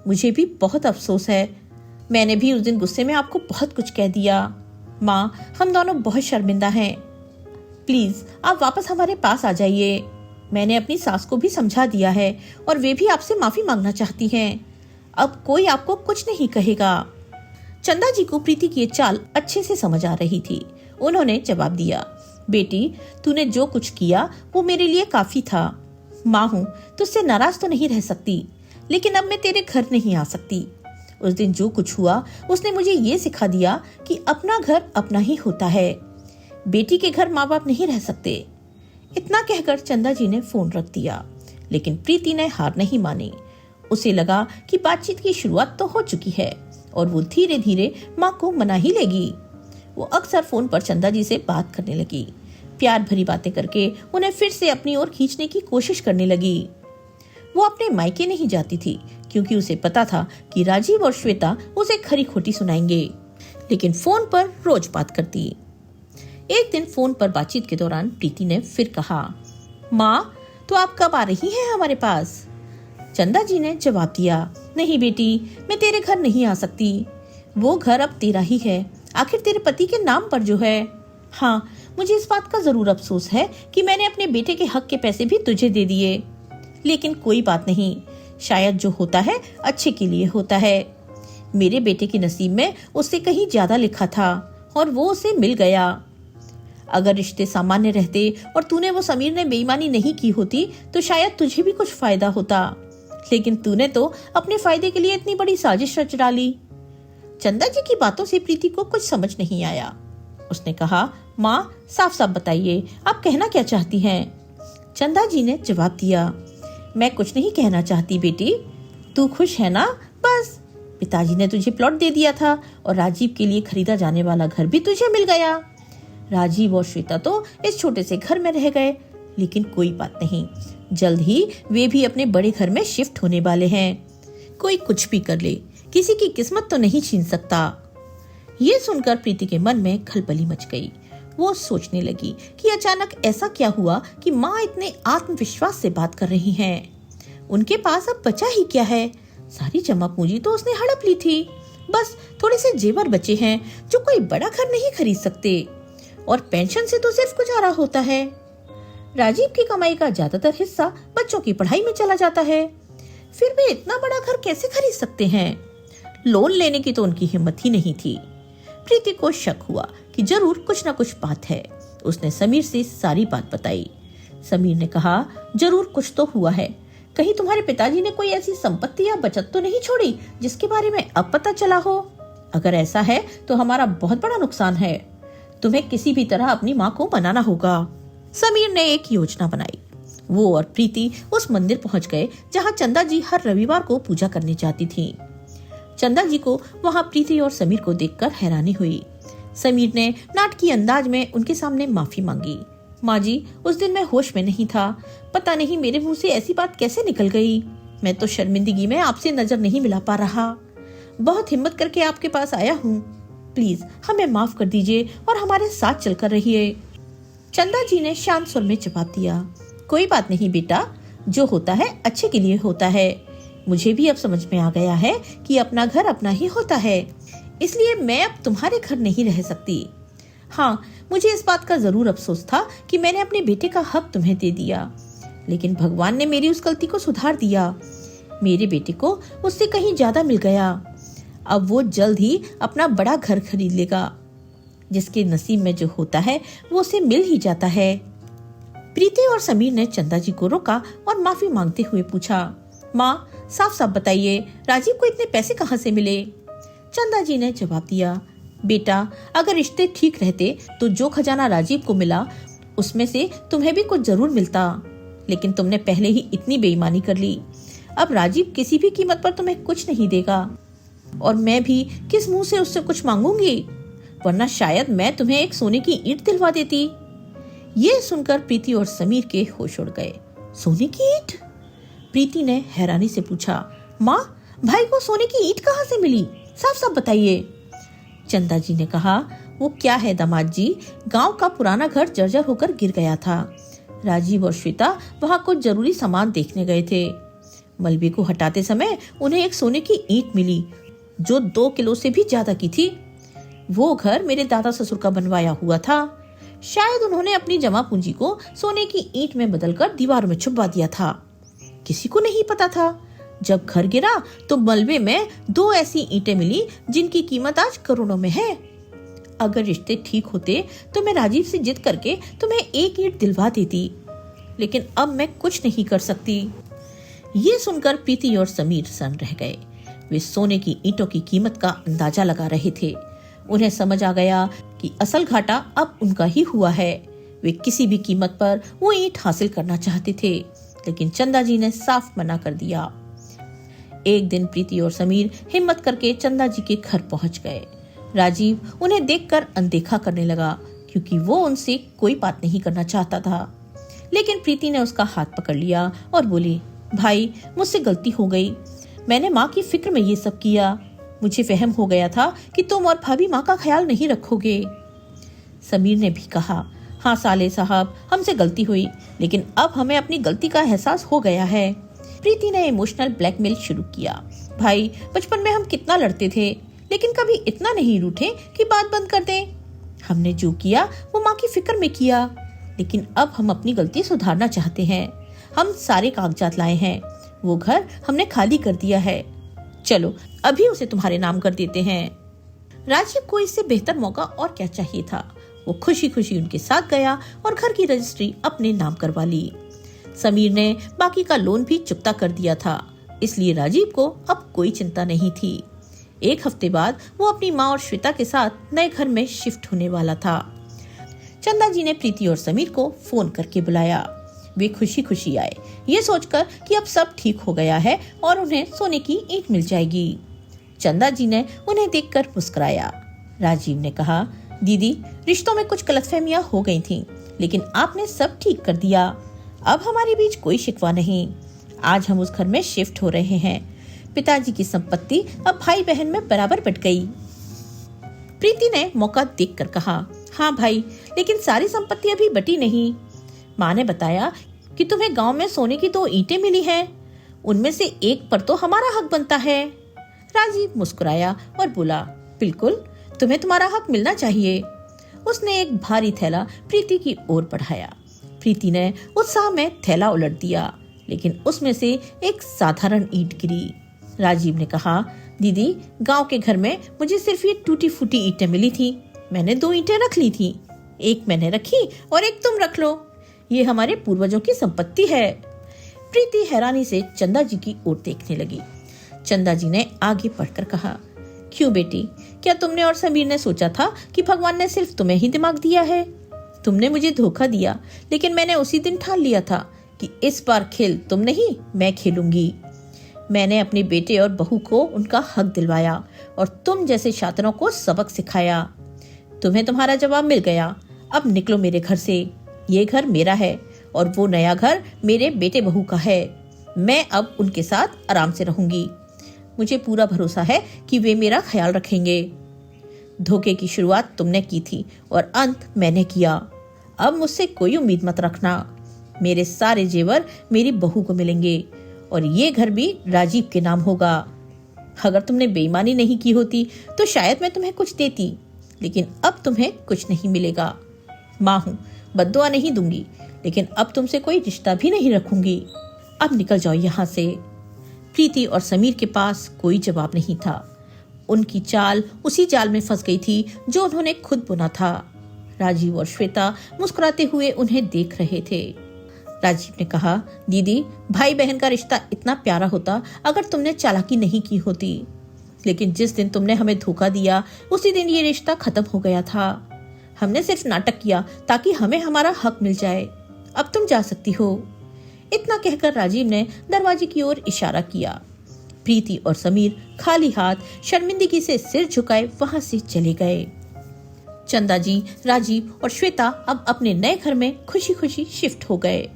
मुझे भी बहुत अफसोस है। मैंने भी उस दिन गुस्से में आपको बहुत कुछ कह दिया। माँ हम दोनों बहुत शर्मिंदा हैं। प्लीज आप वापस हमारे पास आ जाइए। मैंने अपनी सास को भी समझा दिया है और वे भी आपसे माफी मांगना चाहती हैं। अब कोई आपको कुछ नहीं कहेगा। चंदा जी को प्रीति की चाल अच्छे से समझ आ रही थी। उन्होंने जवाब दिया, बेटी तूने जो कुछ किया वो मेरे लिए काफी था। माँ हूँ, तुझसे नाराज तो नहीं रह सकती, लेकिन अब मैं तेरे घर नहीं आ सकती। उस दिन जो कुछ हुआ उसने मुझे ये सिखा दिया कि अपना घर अपना ही होता है। बेटी के घर माँ बाप नहीं रह सकते। इतना कहकर चंदा जी ने फोन रख दिया, लेकिन प्रीति ने हार नहीं मानी। उसे लगा कि बातचीत की शुरुआत तो हो चुकी है और वो धीरे धीरे माँ को मना ही लेगी। वो अक्सर फोन पर चंदा जी से बात करने लगी। प्यार भरी बातें करके उन्हें फिर से अपनी ओर खींचने की कोशिश करने लगी। वो अपने मायके नहीं जाती थी क्योंकि उसे पता था कि राजीव और श्वेता उसे खरी खोटी सुनाएंगे, लेकिन फोन पर रोज बात करती। एक दिन फोन पर बातचीत के दौरान प्रीति ने फिर कहा, माँ तो आप कब आ रही हैं हमारे पास? चंदा जी ने जवाब दिया, नहीं बेटी मैं तेरे घर नहीं आ सकती। वो घर अब तेरा ही है, आखिर तेरे पति के नाम पर जो है। हाँ मुझे इस बात का जरूर अफसोस है कि मैंने अपने बेटे के हक के पैसे भी तुझे दे दिए। लेकिन कोई बात नहीं, शायद जो होता है अच्छे के लिए होता है। मेरे बेटे के नसीब में उससे कहीं ज्यादा लिखा था और वो उसे मिल गया। अगर रिश्ते सामान्य रहते और तूने वो समीर ने बेईमानी नहीं की होती तो शायद तुझे भी कुछ फायदा होता, लेकिन तूने तो अपने फायदे के लिए इतनी बड़ी साजिश रच डाली। चंदा जी की बातों से प्रीति को कुछ समझ नहीं आया। उसने कहा, माँ साफ साफ बताइए, आप कहना क्या चाहती हैं? चंदा जी ने जवाब दिया, मैं कुछ नहीं कहना चाहती बेटी, तू खुश है ना? बस पिताजी ने तुझे प्लॉट दे दिया था और राजीव के लिए खरीदा जाने वाला घर भी तुझे मिल गया। राजीव और श्वेता तो इस छोटे से घर में रह गए, लेकिन कोई बात नहीं, जल्द ही वे भी अपने बड़े घर में शिफ्ट होने वाले हैं। कोई कुछ भी कर ले, किसी की किस्मत तो नहीं छीन सकता। ये सुनकर प्रीति के मन में खलबली मच गई। वो सोचने लगी कि अचानक ऐसा क्या हुआ कि माँ इतने आत्मविश्वास से बात कर रही हैं। उनके पास अब बचा ही क्या है? सारी जमा पूंजी तो उसने हड़प ली थी, बस थोड़े से जेवर बचे हैं जो कोई बड़ा घर नहीं खरीद सकते, और पेंशन से तो सिर्फ गुजारा होता है। राजीव की कमाई का ज्यादातर हिस्सा बच्चों की पढ़ाई में चला जाता है, फिर वे इतना बड़ा घर कैसे खरीद सकते हैं? लोन लेने की तो उनकी हिम्मत ही नहीं थी। प्रीति को शक हुआ कि जरूर कुछ न कुछ बात है। उसने समीर से सारी बात बताई। समीर ने कहा, जरूर कुछ तो हुआ है, कहीं तुम्हारे पिताजी ने कोई ऐसी संपत्ति या बचत तो नहीं छोड़ी जिसके बारे में अब पता चला हो? अगर ऐसा है तो हमारा बहुत बड़ा नुकसान है। तुम्हें किसी भी तरह अपनी माँ को मनाना होगा। समीर ने एक योजना बनाई। वो और प्रीति उस मंदिर पहुंच गए जहां चंदा जी हर रविवार को पूजा करने जाती थी। चंदा जी को वहां प्रीति और समीर को देखकर हैरानी हुई। समीर ने नाटकीय अंदाज में उनके सामने माफी मांगी। माँ जी, उस दिन मैं होश में नहीं था, पता नहीं मेरे मुंह से ऐसी बात कैसे निकल गई। मैं तो शर्मिंदगी में आपसे नजर नहीं मिला पा रहा। बहुत हिम्मत करके आपके पास आया हूँ, प्लीज हमें माफ कर दीजिए और हमारे साथ चलकर रहिए। चंदा जी ने शांत स्वर में जवाब दिया, कोई बात नहीं बेटा, जो होता है अच्छे के लिए होता है। मुझे भी अब समझ में आ गया है कि अपना घर अपना ही होता है, इसलिए मैं अब तुम्हारे घर नहीं रह सकती। हाँ, मुझे इस बात का जरूर अफसोस था कि मैंने अपने बेटे का हक तुम्हें दे दिया, लेकिन भगवान ने मेरी उस गलती को सुधार दिया। मेरे बेटे को उससे कहीं ज्यादा मिल गया। अब वो जल्द ही अपना बड़ा घर खरीद लेगा। जिसके नसीब में जो होता है वो उसे मिल ही जाता है। प्रीति और समीर ने चंदा जी को रोका और माफी मांगते हुए पूछा, माँ साफ साफ बताइए, राजीव को इतने पैसे कहाँ से मिले? चंदा जी ने जवाब दिया, बेटा अगर रिश्ते ठीक रहते तो जो खजाना राजीव को मिला उसमें से तुम्हें भी कुछ जरूर मिलता, लेकिन तुमने पहले ही इतनी बेईमानी कर ली। अब राजीव किसी भी कीमत पर तुम्हें कुछ नहीं देगा, और मैं भी किस मुंह से उससे कुछ मांगूंगी, वरना शायद मैं तुम्हें एक सोने की ईंट दिलवा देती। ये सुनकर प्रीति और समीर के होश उड़ गए। सोने की ईंट? प्रीति ने हैरानी से पूछा, माँ भाई को सोने की ईंट कहाँ से मिली? साफ साफ बताइए। चंदा जी ने कहा, वो क्या है दामाद जी, गांव का पुराना घर जर्जर होकर गिर गया था। राजीव और श्वेता वहां कुछ जरूरी सामान देखने गए थे। मलबे को हटाते समय उन्हें एक सोने की ईंट मिली जो 2 किलो से भी ज्यादा की थी। वो घर मेरे दादा ससुर का बनवाया हुआ था। शायद उन्होंने अपनी जमा पूंजी को सोने की ईंट में बदलकर दीवार में छुपा दिया था। किसी को नहीं पता था। जब घर गिरा तो मलबे में 2 ऐसी ईंटें मिली जिनकी कीमत आज करोड़ों में है। अगर रिश्ते ठीक होते तो मैं राजीव से जिद करके तुम्हें एक ईंट दिलवा देती, लेकिन अब मैं कुछ नहीं कर सकती। ये सुनकर प्रीति और समीर सन रह गए। वे सोने की ईंटों की कीमत का अंदाजा लगा रहे थे। उन्हें समझ आ गया कि असल घाटा अब उनका ही हुआ है। वे किसी भी कीमत पर वो ईंट हासिल करना चाहते थे, लेकिन चंदा जी ने साफ मना कर दिया। एक दिन प्रीति और समीर हिम्मत करके चंदा जी के घर पहुंच गए। राजीव उन्हें देखकर अनदेखा करने लगा, क्योंकि वो उनसे कोई बात नहीं करना चाहता था। लेकिन प्रीति ने उसका हाथ पकड़ लिया और बोली, भाई मुझसे गलती हो गई, मैंने माँ की फिक्र में ये सब किया। मुझे वहम हो गया था कि तुम और भाभी माँ का ख्याल नहीं रखोगे। समीर ने भी कहा, हाँ साले साहब, हमसे गलती हुई, लेकिन अब हमें अपनी गलती का एहसास हो गया है। प्रीति ने इमोशनल ब्लैकमेल शुरू किया, भाई बचपन में हम कितना लड़ते थे, लेकिन कभी इतना नहीं रूठे कि बात बंद कर दें। हमने जो किया वो माँ की फिक्र में किया, लेकिन अब हम अपनी गलती सुधारना चाहते हैं। हम सारे कागजात लाए हैं, वो घर हमने खाली कर दिया है। चलो अभी उसे तुम्हारे नाम कर देते हैं। राजीव को इससे बेहतर मौका और क्या चाहिए था। वो खुशी खुशी उनके साथ गया और घर की रजिस्ट्री अपने नाम करवा ली। समीर ने बाकी का लोन भी चुकता कर दिया था, इसलिए राजीव को अब कोई चिंता नहीं थी। एक हफ्ते बाद वो अपनी माँ और श्वेता के साथ नए घर में शिफ्ट होने वाला था। चंदा जी ने प्रीति और समीर को फोन करके बुलाया। वे खुशी खुशी आए, ये सोचकर कि अब सब ठीक हो गया है और उन्हें सोने की ईंट मिल जाएगी। चंदा जी ने उन्हें देखकर मुस्कुराया। राजीव ने कहा, दीदी रिश्तों में कुछ गलतफहमियां हो गई थीं, लेकिन आपने सब ठीक कर दिया। अब हमारे बीच कोई शिकवा नहीं। आज हम उस घर में शिफ्ट हो रहे हैं। पिताजी की संपत्ति अब भाई बहन में बराबर बट गई। प्रीति ने मौका देखकर कहा, हाँ भाई, लेकिन सारी संपत्ति अभी बटी नहीं। माँ ने बताया कि तुम्हें गांव में सोने की 2 ईंटें मिली हैं, उनमें से एक पर तो हमारा हक बनता है। राजीव मुस्कुराया और बोला, बिल्कुल, तुम्हें तुम्हारा हक मिलना चाहिए। उसने एक भारी थैला प्रीति की ओर बढ़ाया। प्रीति ने उत्साह में थैला उलट दिया, लेकिन उसमें से एक साधारण ईंट गिरी। राजीव ने कहा, दीदी गांव के घर में मुझे सिर्फ ये टूटी फूटी ईंटें मिली थी। मैंने 2 ईंटें रख ली थी, एक मैंने रखी और एक तुम रख लो। ये हमारे पूर्वजों की संपत्ति है। प्रीति हैरानी से चंदा जी की ओर देखने लगी। चंदा जी ने आगे बढ़कर कहा, क्यों बेटी, क्या तुमने और समीर ने सोचा था कि भगवान ने सिर्फ तुम्हें ही दिमाग दिया है? तुमने मुझे धोखा दिया, लेकिन मैंने उसी दिन ठान लिया था कि इस बार खेल तुम नहीं, मैं खेलूंगी। मैंने अपने बेटे और बहू को उनका हक दिलवाया और तुम जैसे शातिरों को सबक सिखाया। तुम्हें तुम्हारा जवाब मिल गया। अब निकलो मेरे घर से। ये घर मेरा है और वो नया घर मेरे बेटे बहू का है। मैं अब उनके साथ आराम से रहूंगी। मुझे पूरा भरोसा है कि वे मेरा ख्याल रखेंगे। धोखे की शुरुआत तुमने की थी और अंत मैंने किया। अब मुझसे कोई उम्मीद मत रखना। मेरे सारे जेवर मेरी बहू को मिलेंगे और ये घर भी राजीव के नाम होगा। अगर तुमने बेईमानी नहीं की होती तो शायद मैं तुम्हें कुछ देती, लेकिन अब तुम्हें कुछ नहीं मिलेगा। माँ हूँ, बद्दुआ नहीं दूंगी, लेकिन अब तुमसे कोई रिश्ता भी नहीं रखूंगी। अब निकल जाओ यहाँ से। प्रीति और समीर के पास कोई जवाब नहीं था। उनकी चाल उसी जाल में फंस गई थी जो उन्होंने खुद बुना था। राजीव और श्वेता मुस्कुराते हुए उन्हें देख रहे थे। राजीव ने कहा, दीदी भाई बहन का रिश्ता इतना प्यारा होता अगर तुमने चालाकी नहीं की होती, लेकिन जिस दिन तुमने हमें धोखा दिया उसी दिन ये रिश्ता खत्म हो गया था। हमने सिर्फ नाटक किया ताकि हमें हमारा हक मिल जाए। अब तुम जा सकती हो। इतना कहकर राजीव ने दरवाजे की ओर इशारा किया। प्रीति और समीर खाली हाथ शर्मिंदगी से सिर झुकाए वहां से चले गए। चंदा जी, राजीव और श्वेता अब अपने नए घर में खुशी खुशी शिफ्ट हो गए।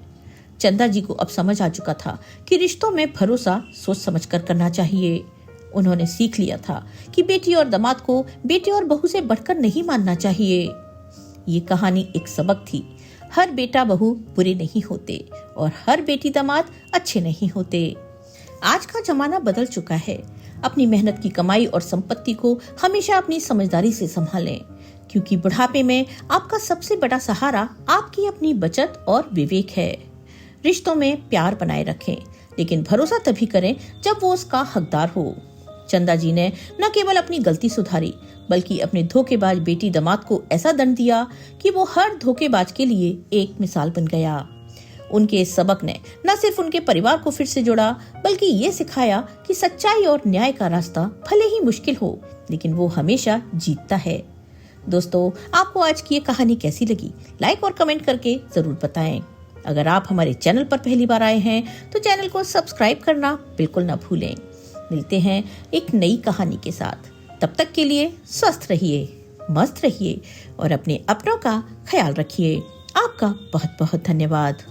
चंदा जी को अब समझ आ चुका था कि रिश्तों में भरोसा सोच समझकर करना चाहिए। उन्होंने सीख लिया था कि बेटी और दामाद को बेटे और बहू से बढ़कर नहीं मानना चाहिए। ये कहानी एक सबक थी। हर बेटा बहू बुरे नहीं होते और हर बेटी दामाद अच्छे नहीं होते। आज का जमाना बदल चुका है। अपनी मेहनत की कमाई और संपत्ति को हमेशा अपनी समझदारी से संभालें, क्योंकि बुढ़ापे में आपका सबसे बड़ा सहारा आपकी अपनी बचत और विवेक है। रिश्तों में प्यार बनाए रखें, लेकिन भरोसा तभी करें जब वो उसका हकदार हो। चंदा जी ने न केवल अपनी गलती सुधारी, बल्कि अपने धोखेबाज बेटी दामाद को ऐसा दंड दिया कि वो हर धोखेबाज के लिए एक मिसाल बन गया। उनके इस सबक ने न सिर्फ उनके परिवार को फिर से जोड़ा, बल्कि ये सिखाया कि सच्चाई और न्याय का रास्ता भले ही मुश्किल हो, लेकिन वो हमेशा जीतता है। दोस्तों, आपको आज की ये कहानी कैसी लगी? लाइक और कमेंट करके जरूर बताएं। अगर आप हमारे चैनल पर पहली बार आए हैं तो चैनल को सब्सक्राइब करना बिल्कुल ना भूलें। मिलते हैं एक नई कहानी के साथ। तब तक के लिए स्वस्थ रहिए, मस्त रहिए और अपने अपनों का ख्याल रखिए। आपका बहुत बहुत धन्यवाद।